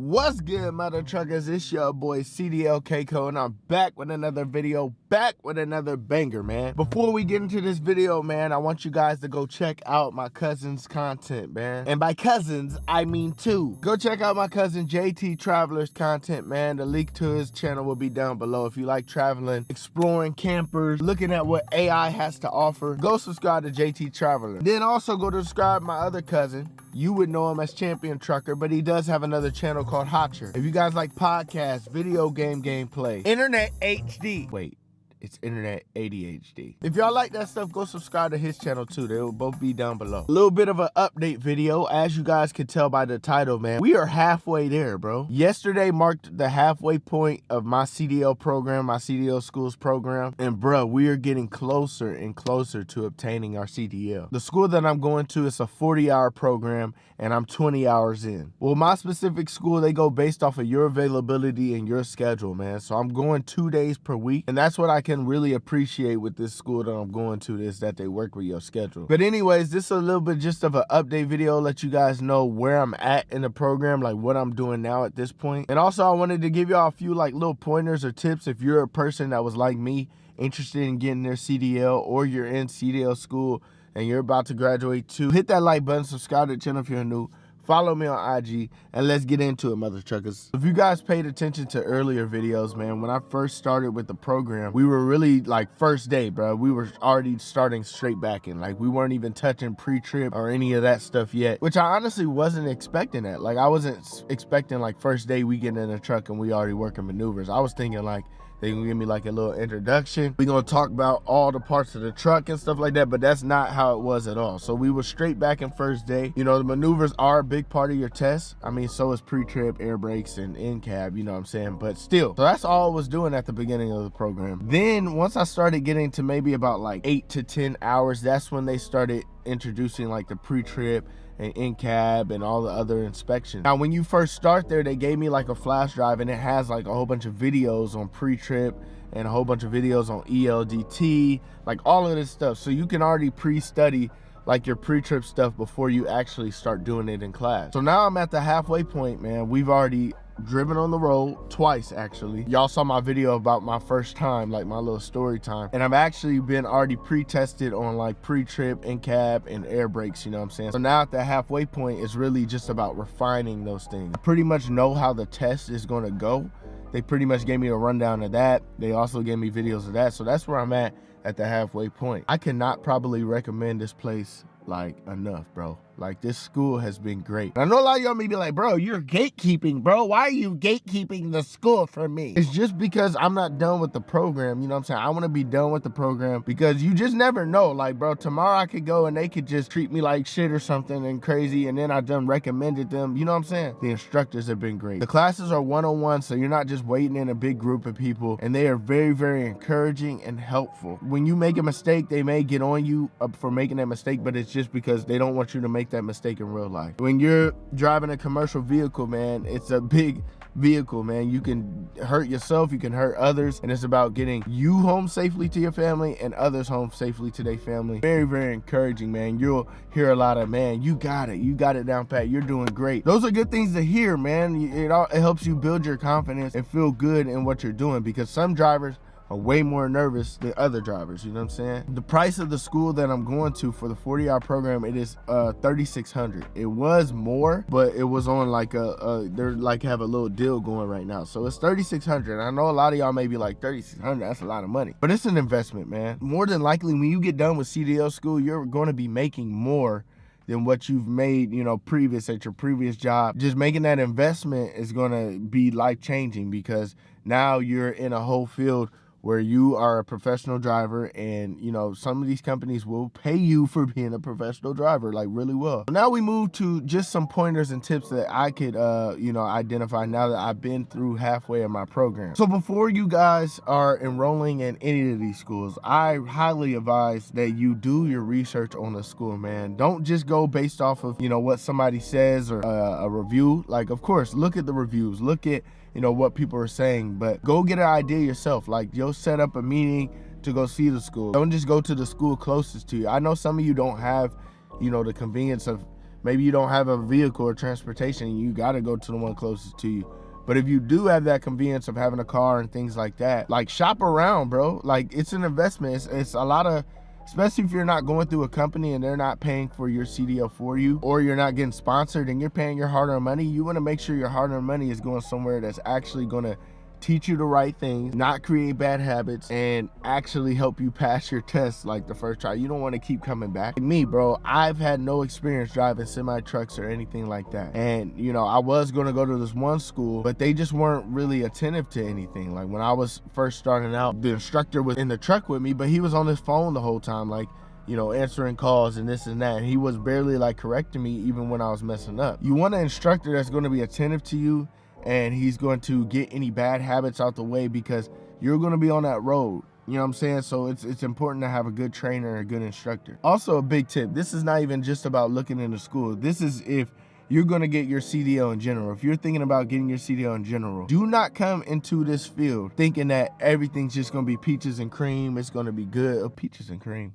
What's good, mother truckers? It's your boy CDL Keiko, and I'm back with another video, back with another banger, man. Before we get into this video, man, I want you guys to go check out my cousin's content, man. And by cousins, I mean two. Go check out my cousin JT Traveler's content, man. The link to his channel will be down below. If you like traveling, exploring campers, looking at what AI has to offer, go subscribe to JT Traveler. Then also go to subscribe to my other cousin. You would know him as Champion Trucker, but he does have another channel called Hotcher. If you guys like podcasts, video game gameplay, Internet HD. Wait, it's Internet ADHD. If y'all like that stuff, go subscribe to his channel too. They will both be down below. A little bit of an update video. As you guys can tell by the title, man, we are halfway there, bro. Yesterday marked the halfway point of my CDL program, my CDL schools program. And bro, we are getting closer and closer to obtaining our CDL. The school that I'm going to is a 40-hour program and I'm 20 hours in. Well, my specific school, they go based off of your availability and your schedule, man. So I'm going 2 days per week, and that's what I can really appreciate with this school that I'm going to, is that they work with your schedule. But anyways, this is a little bit just of an update video, let you guys know where I'm at in the program, like what I'm doing now at this point. And also I wanted to give y'all a few like little pointers or tips if you're a person that was like me, interested in getting their CDL, or you're in CDL school and you're about to graduate too. Hit that like button, subscribe to the channel if you're new. Follow me on IG, and let's get into it, mother truckers. If you guys paid attention to earlier videos, man, when I first started with the program, we were really like first day, bro. We were already starting straight back in. Like we weren't even touching pre-trip or any of that stuff yet, which I honestly wasn't expecting that. Like I wasn't expecting like first day we get in the truck and we already working maneuvers. I was thinking like, they gonna give me like a little introduction. We gonna talk about all the parts of the truck and stuff like that, but that's not how it was at all. So we were straight back in first day. You know, the maneuvers are a big part of your test. I mean, so is pre-trip, air brakes, and in-cab, you know what I'm saying? But still, so that's all I was doing at the beginning of the program. Then once I started getting to maybe about like 8 to 10 hours, that's when they started introducing like the pre-trip and in-cab and all the other inspections. Now, when you first start there, they gave me like a flash drive and it has like a whole bunch of videos on pre-trip and a whole bunch of videos on ELDT, like all of this stuff. So you can already pre-study like your pre-trip stuff before you actually start doing it in class. So now I'm at the halfway point, man. We've already driven on the road twice, actually. Y'all saw my video about my first time, like my little story time. And I've actually been already pre-tested on like pre-trip, in-cab, and air brakes, you know what I'm saying? So now at the halfway point, it's really just about refining those things. I pretty much know how the test is gonna go. They pretty much gave me a rundown of that. They also gave me videos of that. So that's where I'm at the halfway point. I cannot probably recommend this place like enough, bro. Like this school has been great. I know a lot of y'all may be like, bro, you're gatekeeping, bro. Why are you gatekeeping the school from me? It's just because I'm not done with the program. You know what I'm saying? I want to be done with the program because you just never know. Like, bro, tomorrow I could go and they could just treat me like shit or something and crazy. And then I done recommended them. You know what I'm saying? The instructors have been great. The classes are one-on-one, so you're not just waiting in a big group of people. And they are very, very encouraging and helpful. When you make a mistake, they may get on you for making that mistake, but it's just because they don't want you to make that mistake in real life. When you're driving a commercial vehicle, man, it's a big vehicle, man. You can hurt yourself, you can hurt others, and it's about getting you home safely to your family and others home safely to their family. Very, very encouraging, man. You'll hear a lot of, man, you got it down pat, you're doing great. Those are good things to hear, man. It helps you build your confidence and feel good in what you're doing, because some drivers are way more nervous than other drivers, you know what I'm saying? The price of the school that I'm going to for the 40-hour program, it is $3,600. It was more, but it was on like they're like have a little deal going right now. So it's $3,600. I know a lot of y'all may be like, $3,600, that's a lot of money. But it's an investment, man. More than likely, when you get done with CDL school, you're gonna be making more than what you've made, you know, previous at your previous job. Just making that investment is gonna be life-changing, because now you're in a whole field where you are a professional driver, and you know, some of these companies will pay you for being a professional driver, like really well. Now we move to just some pointers and tips that I could you know, identify now that I've been through halfway of my program. So before you guys are enrolling in any of these schools, I highly advise that you do your research on the school, man. Don't just go based off of, you know, what somebody says or a review. Like, of course, look at the reviews, look at, you know, what people are saying, but go get an idea yourself. Like, you'll set up a meeting to go see the school. Don't just go to the school closest to you. I know some of you don't have, you know, the convenience of Maybe you don't have a vehicle or transportation and you gotta go to the one closest to you. But if you do have that convenience of having a car and things like that, like shop around, bro. Like it's an investment. It's a lot of, especially if you're not going through a company and they're not paying for your CDL for you, or you're not getting sponsored and you're paying your hard-earned money, you wanna make sure your hard-earned money is going somewhere that's actually gonna teach you the right things, not create bad habits, and actually help you pass your test like the first try. You don't want to keep coming back. Like me, bro, I've had no experience driving semi trucks or anything like that. And you know, I was going to go to this one school, but they just weren't really attentive to anything. Like when I was first starting out, the instructor was in the truck with me, but he was on his phone the whole time, like, you know, answering calls and this and that. And he was barely like correcting me even when I was messing up. You want an instructor that's going to be attentive to you, and he's going to get any bad habits out the way, because you're going to be on that road. You know what I'm saying? So it's important to have a good trainer and a good instructor. Also, a big tip, this is not even just about looking into school. This is if you're going to get your CDL in general. If you're thinking about getting your CDL in general, do not come into this field thinking that everything's just going to be peaches and cream. It's going to be good. Oh, peaches and cream.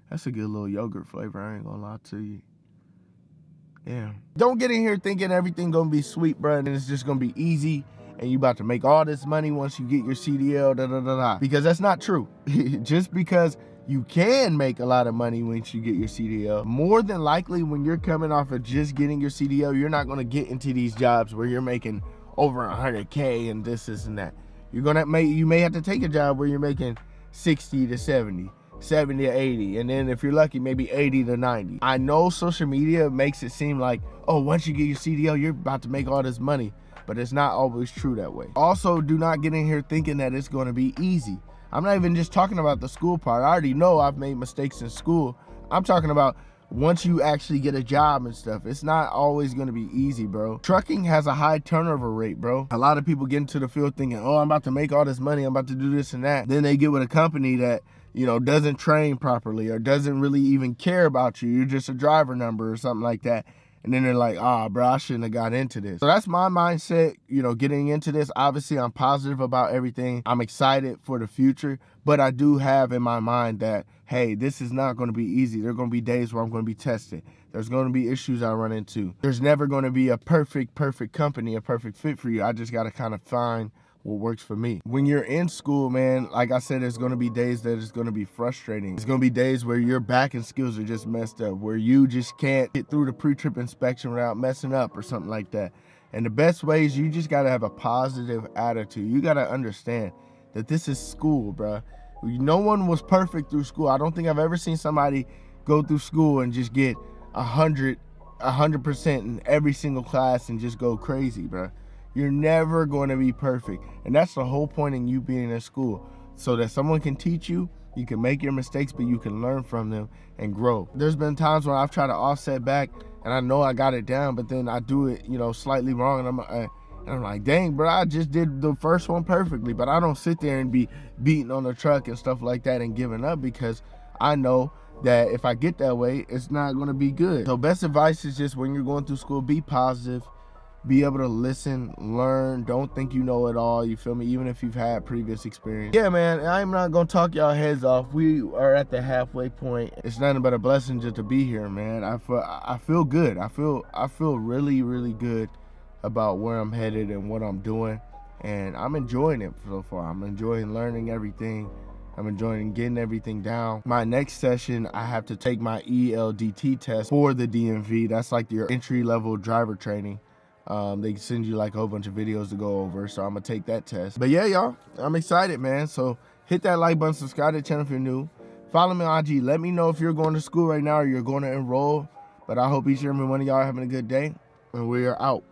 That's a good little yogurt flavor. I ain't going to lie to you. Yeah. Don't get in here thinking everything gonna be sweet, bro, and it's just gonna be easy and you about to make all this money once you get your CDL, because that's not true. Just because you can make a lot of money once you get your CDL, more than likely when you're coming off of just getting your CDL, you're not gonna get into these jobs where you're making over 100K and this and that. You may have to take a job where you're making 60 to 70. 70 to 80, and then if you're lucky, maybe 80 to 90. I know social media makes it seem like, oh, once you get your CDL, you're about to make all this money, but it's not always true that way. Also, do not get in here thinking that it's going to be easy. I'm not even just talking about the school part. I already know I've made mistakes in school. I'm talking about once you actually get a job and stuff, it's not always going to be easy, bro. Trucking has a high turnover rate, bro. A lot of people get into the field thinking, oh, I'm about to make all this money, I'm about to do this and that. Then they get with a company that, you know, doesn't train properly or doesn't really even care about you. You're just a driver number or something like that. And then they're like, ah, bro, I shouldn't have got into this. So that's my mindset, you know, getting into this. Obviously, I'm positive about everything. I'm excited for the future, but I do have in my mind that, hey, this is not going to be easy. There are going to be days where I'm going to be tested. There's going to be issues I run into. There's never going to be a perfect company, a perfect fit for you. I just got to kind of find what works for me. When you're in school, man, like I said, there's going to be days that it's going to be frustrating. It's going to be days where your back and skills are just messed up, where you just can't get through the pre-trip inspection without messing up or something like that. And the best way is you just got to have a positive attitude. You got to understand that this is school, bro. No one was perfect through school. I don't think I've ever seen somebody go through school and just get 100% in every single class and just go crazy, bro. You're never going to be perfect. And that's the whole point in you being in school, so that someone can teach you, you can make your mistakes, but you can learn from them and grow. There's been times when I've tried to offset back and I know I got it down, but then I do it, you know, slightly wrong, and I'm like, dang, bro, I just did the first one perfectly. But I don't sit there and be beating on the truck and stuff like that and giving up, because I know that if I get that way, it's not going to be good. So best advice is just, when you're going through school, be positive. Be able to listen, learn. Don't think you know it all. You feel me? Even if you've had previous experience. Yeah, man, I'm not gonna talk y'all heads off. We are at the halfway point. It's nothing but a blessing just to be here, man. I feel good. I feel really, really good about where I'm headed and what I'm doing, and I'm enjoying it so far. I'm enjoying learning everything. I'm enjoying getting everything down. My next session, I have to take my ELDT test for the DMV. That's like your entry-level driver training. They send you like a whole bunch of videos to go over, so I'm gonna take that test. But yeah, y'all, I'm excited, man. So hit that like button, subscribe to the channel if you're new. Follow me on IG. Let me know if you're going to school right now or you're going to enroll. But I hope each and every one of y'all are having a good day, and we are out.